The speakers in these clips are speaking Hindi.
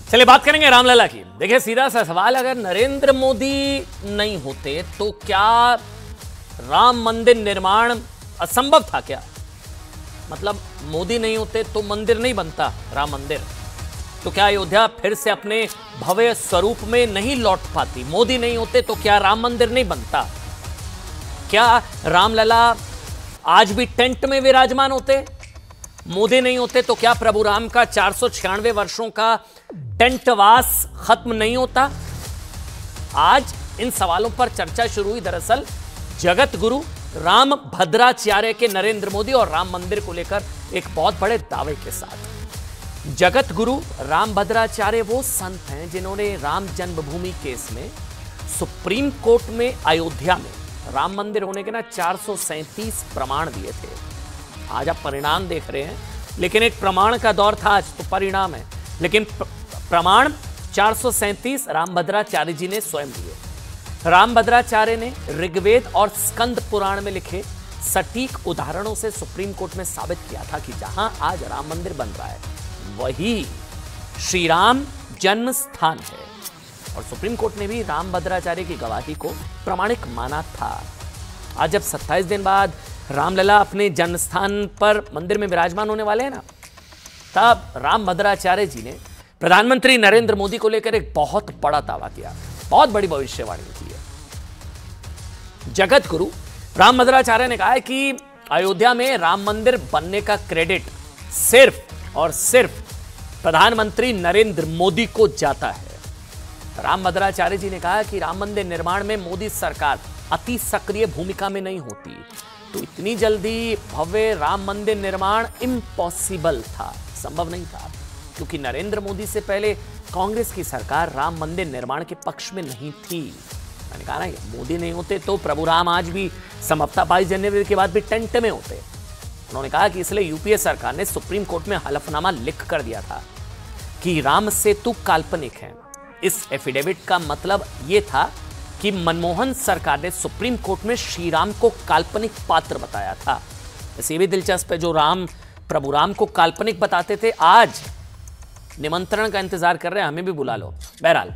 चलिए बात करेंगे रामलला की। देखिए सीधा सा सवाल, अगर नरेंद्र मोदी नहीं होते तो क्या राम मंदिर निर्माण असंभव था क्या? मतलब मोदी नहीं होते तो मंदिर नहीं बनता, राम मंदिर। तो क्या अयोध्या फिर से अपने भव्य स्वरूप में नहीं लौट पाती? मोदी नहीं होते तो क्या राम मंदिर नहीं बनता? क्या रामलला आज भी टेंट में विराजमान होते? मोदी नहीं होते तो क्या प्रभु राम का 496 वर्षों का टेंटवास खत्म नहीं होता? आज इन सवालों पर चर्चा शुरू हुई दरअसल जगत गुरु राम भद्राचार्य के नरेंद्र मोदी और राम मंदिर को लेकर एक बहुत बड़े दावे के साथ। जगत गुरु राम भद्राचार्य वो संत हैं जिन्होंने राम जन्मभूमि केस में सुप्रीम कोर्ट में अयोध्या में राम मंदिर होने के 437 प्रमाण दिए थे। आज आप परिणाम देख रहे हैं, लेकिन एक प्रमाण का दौर था, आज तो परिणाम है। लेकिन प्रमाण 437 राम भद्राचार्य जी ने स्वयं दिए। राम भद्राचार्य ने ऋग्वेद और स्कंद पुराण में लिखे सटीक उदाहरणों से सुप्रीम कोर्ट में साबित किया था कि जहां आज राम मंदिर बन रहा है वही श्री राम जन्म स्थान है। और सुप्रीम कोर्ट ने भी राम भद्राचार्य की गवाही को प्रामाणिक माना था। आज जब 27 दिन बाद रामलला अपने जन्म स्थान पर मंदिर में विराजमान होने वाले हैं ना, तब राम भद्राचार्य जी ने प्रधानमंत्री नरेंद्र मोदी को लेकर एक बहुत बड़ा दावा किया, बहुत बड़ी भविष्यवाणी की है। जगत गुरु राम भद्राचार्य ने कहा है कि अयोध्या में राम मंदिर बनने का क्रेडिट सिर्फ और सिर्फ प्रधानमंत्री नरेंद्र मोदी को जाता है। राम भद्राचार्य जी ने कहा कि राम मंदिर निर्माण में मोदी सरकार अति सक्रिय भूमिका में नहीं होती तो इतनी जल्दी भव्य राम मंदिर निर्माण इम्पॉसिबल था, संभव नहीं था, क्योंकि नरेंद्र मोदी से पहले कांग्रेस की सरकार राम मंदिर निर्माण के पक्ष में नहीं थी। मैंने कहा ना, मोदी नहीं होते तो प्रभु राम आज भी संभवतः 22 जनवरी के बाद भी टेंट में होते। उन्होंने कहा कि इसलिए यूपीए सरकार ने सुप्रीम कोर्ट में हलफनामा लिख कर दिया था कि राम सेतु काल्पनिक है। इस एफिडेविट का मतलब यह था कि मनमोहन सरकार ने सुप्रीम कोर्ट में श्री राम को काल्पनिक पात्र बताया था। इसे भी दिलचस्प है, जो राम प्रभु राम को काल्पनिक बताते थे आज निमंत्रण का इंतजार कर रहे हैं, हमें भी बुला लो। बहरहाल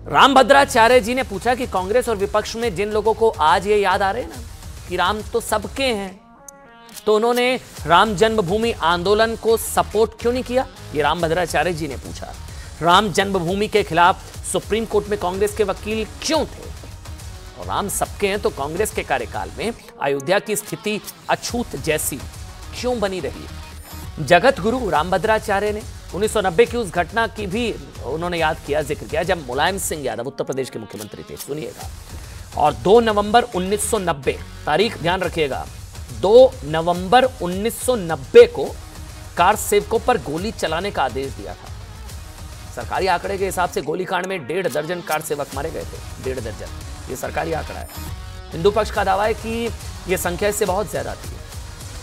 राम भद्राचार्य जी ने पूछा कि कांग्रेस और विपक्ष में जिन लोगों को आज ये याद आ रहे हैं ना कि राम तो सबके हैं, तो उन्होंने राम जन्मभूमि आंदोलन को सपोर्ट क्यों नहीं किया? ये राम भद्राचार्य जी ने पूछा। राम जन्मभूमि के खिलाफ सुप्रीम कोर्ट में कांग्रेस के वकील क्यों थे? और राम सबके हैं तो कांग्रेस के कार्यकाल में अयोध्या की स्थिति अछूत जैसी क्यों बनी रही? जगत गुरु राम भद्राचार्य ने 1990 की उस घटना की भी उन्होंने याद किया, जिक्र किया, जब मुलायम सिंह यादव उत्तर प्रदेश के मुख्यमंत्री थे। सुनिएगा। और 2 नवंबर 1990, तारीख ध्यान रखिएगा, 2 नवंबर 1990 को कार सेवकों पर गोली चलाने का आदेश दिया था। सरकारी आंकड़े के हिसाब से गोलीकांड में 1.5 दर्जन कार सेवक मारे गए थे। 1.5 दर्जन, ये सरकारी आंकड़ा है। हिंदू पक्ष का दावा है कि यह संख्या इससे बहुत ज्यादा थी।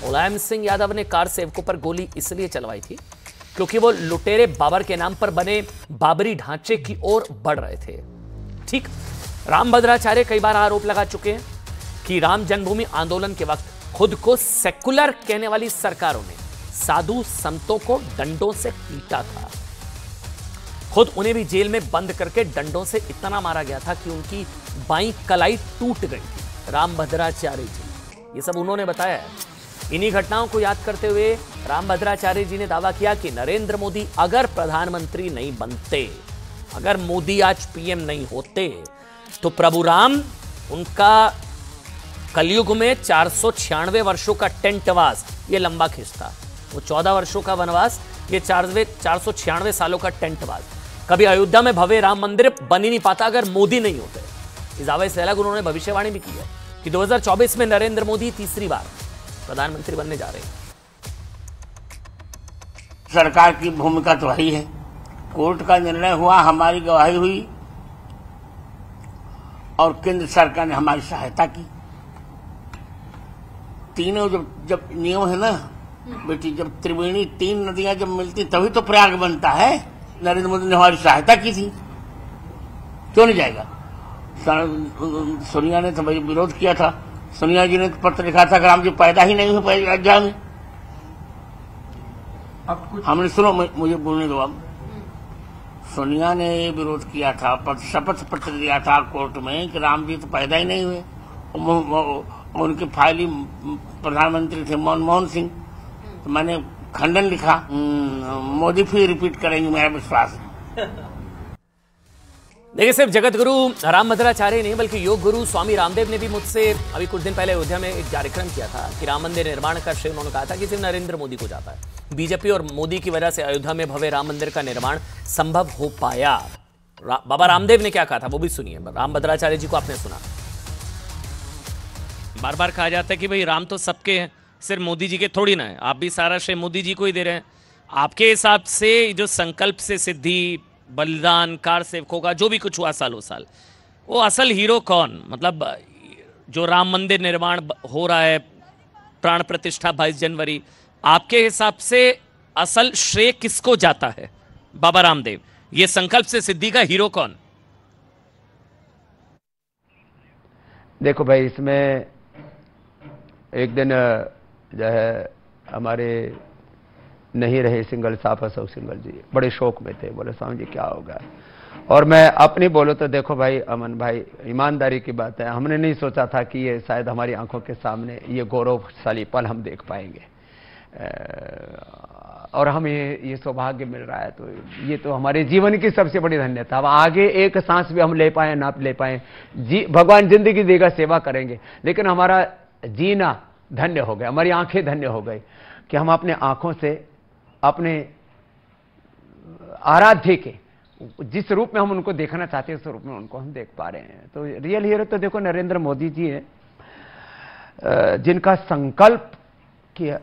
मुलायम सिंह यादव ने कार सेवकों पर गोली इसलिए चलवाई थी क्योंकि वो लुटेरे बाबर के नाम पर बने बाबरी ढांचे की ओर बढ़ रहे थे। ठीक, राम भद्राचार्य कई बार आरोप लगा चुके हैं कि राम जन्मभूमि आंदोलन के वक्त खुद को सेकुलर कहने वाली सरकारों ने साधु संतों को डंडों से पीटा था। खुद उन्हें भी जेल में बंद करके डंडों से इतना मारा गया था कि उनकी बाईं कलाई टूट गई थी। राम भद्राचार्य जी, ये सब उन्होंने बताया है। इन्हीं घटनाओं को याद करते हुए राम भद्राचार्य जी ने दावा किया कि नरेंद्र मोदी अगर प्रधानमंत्री नहीं बनते, अगर मोदी आज पीएम नहीं होते, तो प्रभु राम उनका कलयुग में 496 वर्षों का टेंटवास ये लंबा खिंचता। वो 14 वर्षों का वनवास, ये 496 सालों का टेंटवास। कभी अयोध्या में भव्य राम मंदिर बन ही नहीं पाता अगर मोदी नहीं होते। इस दावे से अलग उन्होंने भविष्यवाणी भी की है कि 2024 में नरेंद्र मोदी तीसरी बार प्रधानमंत्री बनने जा रहे हैं। सरकार की भूमिका तो वही है। कोर्ट का निर्णय हुआ, हमारी गवाही हुई और केंद्र सरकार ने हमारी सहायता की। तीनों जब नियम है ना बेटी, जब त्रिवेणी 3 नदियां जब मिलती तभी तो प्रयाग बनता है। नरेंद्र मोदी ने हमारी सहायता की थी, क्यों नहीं जाएगा? सोनिया ने तो भाई विरोध किया था। सोनिया जी ने पत्र लिखा था कि राम जी पैदा ही नहीं हुए अयोध्या में। हमने, सुनो मुझे बोलने दो। अब सोनिया ने विरोध किया था, शपथ पत्र दिया था कोर्ट में कि राम जी तो पैदा ही नहीं हुए। उनकी फाइल ही प्रधानमंत्री थे मनमोहन सिंह, तो मैंने खंडन लिखा। मोदी फिर रिपीट करेंगे, मेरा विश्वास है। देखिए, सिर्फ जगत गुरु रामभद्राचार्य नहीं बल्कि योग गुरु स्वामी रामदेव ने भी मुझसे अभी कुछ दिन पहले अयोध्या में एक कार्यक्रम किया था कि राम मंदिर निर्माण का श्रेय उन्होंने कहा था कि सिर्फ नरेंद्र मोदी को जाता है। बीजेपी और मोदी की वजह से अयोध्या में भव्य राम मंदिर का निर्माण संभव हो पाया। बाबा रामदेव ने क्या कहा था वो भी सुनिए। रामभद्राचार्य जी को आपने सुना। बार बार कहा जाता है कि भाई राम तो सबके हैं, सिर्फ मोदी जी के थोड़ी ना है। आप भी सारा श्रेय मोदी जी को ही दे रहे हैं। आपके हिसाब से जो संकल्प से सिद्धि, बलिदान, कार सेवकों का जो भी कुछ हुआ सालों साल, वो असल हीरो कौन? मतलब जो राम मंदिर निर्माण हो रहा है, प्राण प्रतिष्ठा 22 जनवरी, आपके हिसाब से असल श्रेय किसको जाता है? बाबा रामदेव, ये संकल्प से सिद्धि का हीरो कौन? देखो भाई, इसमें एक दिन जो है हमारे नहीं रहे सिंगल साहब, अशोक सिंगल जी बड़े शौक में थे। बोले स्वामी जी क्या होगा? और मैं अपनी बोलो तो देखो भाई अमन भाई, ईमानदारी की बात है, हमने नहीं सोचा था कि ये शायद हमारी आंखों के सामने ये गौरवशाली पल हम देख पाएंगे। और हमें ये सौभाग्य मिल रहा है, तो ये तो हमारे जीवन की सबसे बड़ी धन्यता। अब आगे एक सांस भी हम ले पाए ना ले पाए, भगवान जिंदगी देगा, सेवा करेंगे, लेकिन हमारा जीना धन्य हो गया, हमारी आंखें धन्य हो गई कि हम अपने आंखों से अपने आराध्य के जिस रूप में हम उनको देखना चाहते हैं उस रूप में उनको हम देख पा रहे हैं। तो रियल हीरो तो देखो नरेंद्र मोदी जी हैं, जिनका संकल्प किया।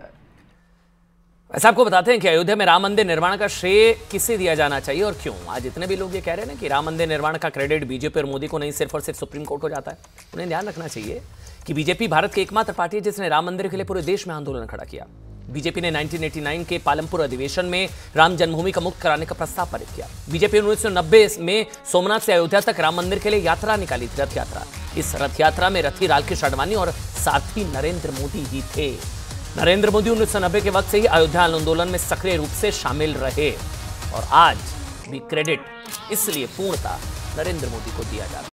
ऐसा आपको बताते हैं कि अयोध्या में राम मंदिर निर्माण का श्रेय किसे दिया जाना चाहिए और क्यों? आज इतने भी लोग ये कह रहे हैं ना कि राम मंदिर निर्माण का क्रेडिट बीजेपी और मोदी को नहीं, सिर्फ और सिर्फ सुप्रीम कोर्ट को जाता है। उन्हें ध्यान रखना चाहिए कि बीजेपी भारत की एकमात्र पार्टी है जिसने राम मंदिर के लिए पूरे देश में आंदोलन खड़ा किया। बीजेपी ने 1989 के पालमपुर अधिवेशन में राम जन्मभूमि का मुक्त कराने का प्रस्ताव पारित किया। बीजेपी ने 1990 में सोमनाथ से अयोध्या तक राम मंदिर के लिए यात्रा निकाली थी, रथ यात्रा। इस रथ यात्रा में रथी रामकृष्ण आडवाणी और सारथी नरेंद्र मोदी ही थे। नरेंद्र मोदी 1990 के वक्त से ही अयोध्या आंदोलन में सक्रिय रूप से शामिल रहे और आज भी क्रेडिट इसलिए पूर्णतः नरेंद्र मोदी को दिया जाता है।